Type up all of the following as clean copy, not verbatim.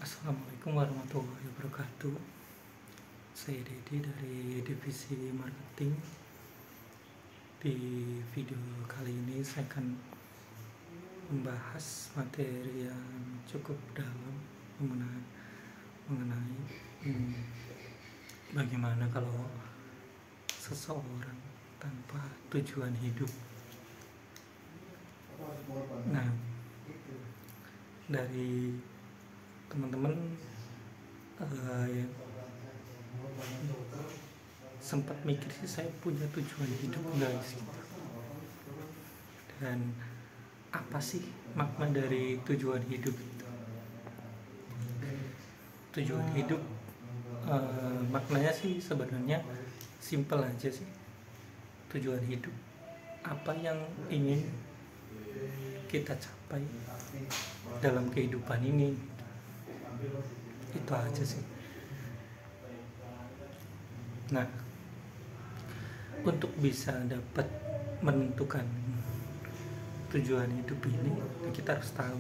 Assalamualaikum warahmatullahi wabarakatuh. Saya Dedi dari Divisi Marketing. Di video kali ini saya akan membahas materi yang cukup dalam mengenai bagaimana kalau seseorang tanpa tujuan hidup. Nah, dari teman-teman yang sempat mikir sih, saya punya tujuan hidup enggak sih, dan apa sih makna dari tujuan hidup itu? Tujuan hidup maknanya sih sebenarnya simpel aja sih. Tujuan hidup, apa yang ingin kita capai dalam kehidupan ini, itu aja sih. Nah, untuk bisa dapat menentukan tujuan hidup ini, kita harus tahu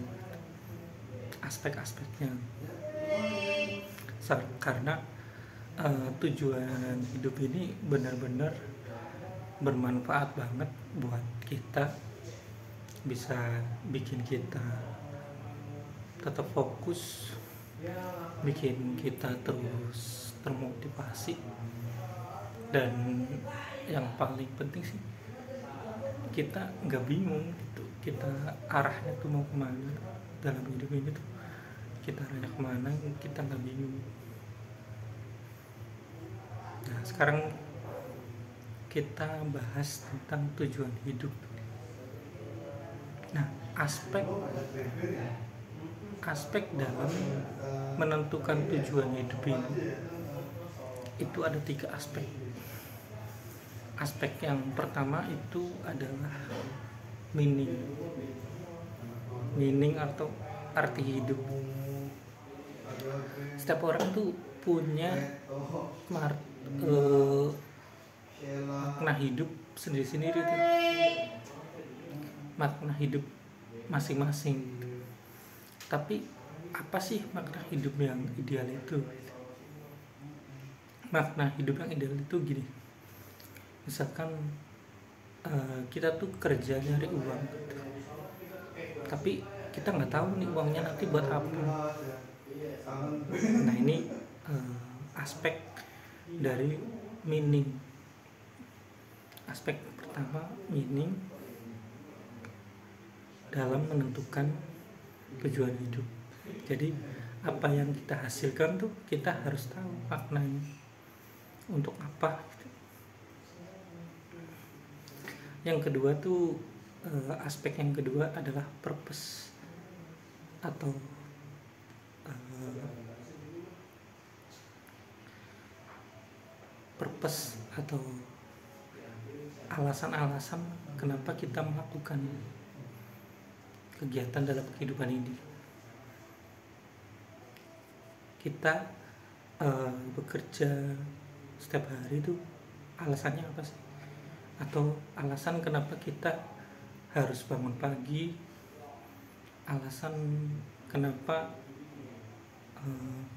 aspek-aspeknya. Karena tujuan hidup ini benar-benar bermanfaat banget buat kita, bisa bikin kita tetap fokus, bikin kita terus termotivasi, dan yang paling penting sih, kita nggak bingung gitu, kita arahnya tuh mau kemana dalam hidup ini tuh, kita arahnya kemana, kita nggak bingung. Nah, sekarang kita bahas tentang tujuan hidup. Nah, aspek dalam menentukan tujuan hidup ini itu ada 3 aspek. Aspek yang pertama itu adalah meaning atau arti hidup. Setiap orang tuh punya makna hidup sendiri-sendiri tuh, makna hidup masing-masing. Tapi apa sih makna hidup yang ideal itu? Makna hidup yang ideal itu gini, misalkan kita tuh kerja nyari uang gitu, tapi kita nggak tahu nih uangnya nanti buat apa. Nah, ini aspek dari meaning. Aspek pertama, meaning dalam menentukan tujuan hidup. Jadi apa yang kita hasilkan tuh kita harus tahu maknanya, untuk apa gitu. Yang kedua tuh aspek yang kedua adalah purpose atau alasan-alasan kenapa kita melakukan kegiatan dalam kehidupan ini. Kita bekerja setiap hari itu alasannya apa sih? Atau alasan kenapa kita harus bangun pagi, alasan kenapa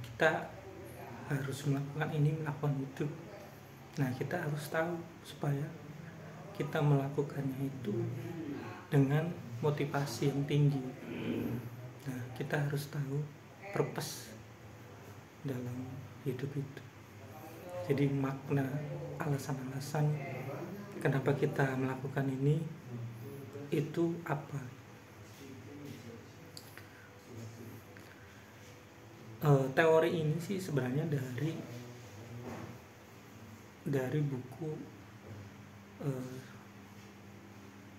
kita harus melakukan ini, melakukan itu. Nah, kita harus tahu supaya kita melakukannya itu dengan motivasi yang tinggi. Nah, kita harus tahu purpose dalam hidup itu. Jadi makna, alasan-alasan kenapa kita melakukan ini itu apa? Teori ini sih sebenarnya dari buku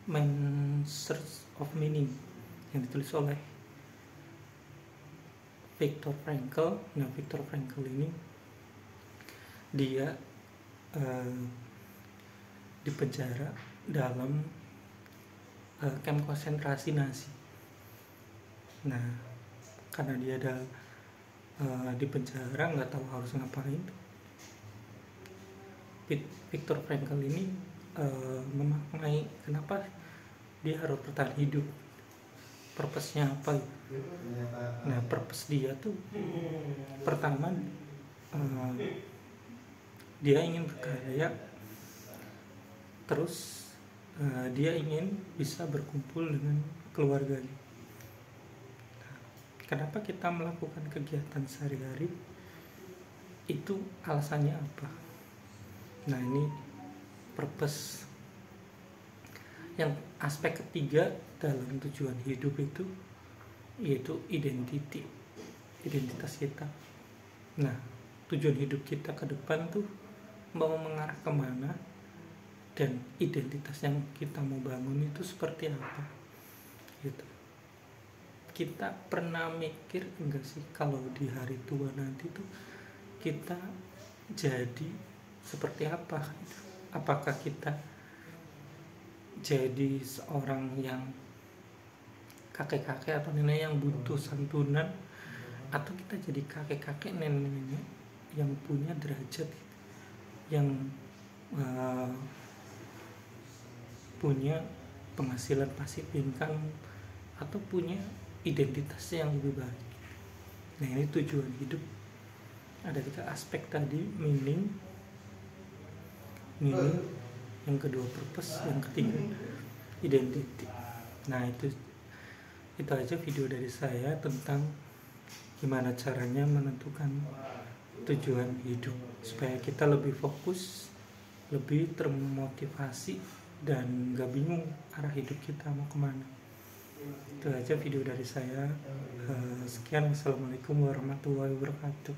Man's Search of Meaning yang ditulis oleh Viktor Frankl. Nah, Viktor Frankl ini dia dipenjara dalam kamp konsentrasi Nazi. Nah, karena dia ada di penjara, nggak tahu harus ngapain, Viktor Frankl ini memaknai kenapa dia harus bertahan hidup, purpose-nya apa. Nah, purpose purpose dia tuh pertama dia ingin berkarya, terus dia ingin bisa berkumpul dengan keluarganya. Kenapa kita melakukan kegiatan sehari-hari? Itu alasannya apa? Nah, ini purpose. Yang aspek ketiga dalam tujuan hidup itu yaitu identitas kita. Nah, tujuan hidup kita ke depan tuh mau mengarah kemana, dan identitas yang kita mau bangun itu seperti apa gitu. Kita pernah mikir enggak sih kalau di hari tua nanti tuh kita jadi seperti apa? Apakah kita jadi seorang yang kakek-kakek atau nenek yang butuh santunan, atau kita jadi kakek-kakek nenek-nenek yang punya derajat, yang punya penghasilan pasif income, atau punya identitas yang lebih baik. Nah, ini tujuan hidup. Ada 3 aspek tadi: meaning, yang kedua purpose, yang ketiga identity. Nah, itu aja video dari saya tentang gimana caranya menentukan tujuan hidup supaya kita lebih fokus, lebih termotivasi, dan gak bingung arah hidup kita mau kemana. Itu aja video dari saya. Sekian, wassalamualaikum warahmatullahi wabarakatuh.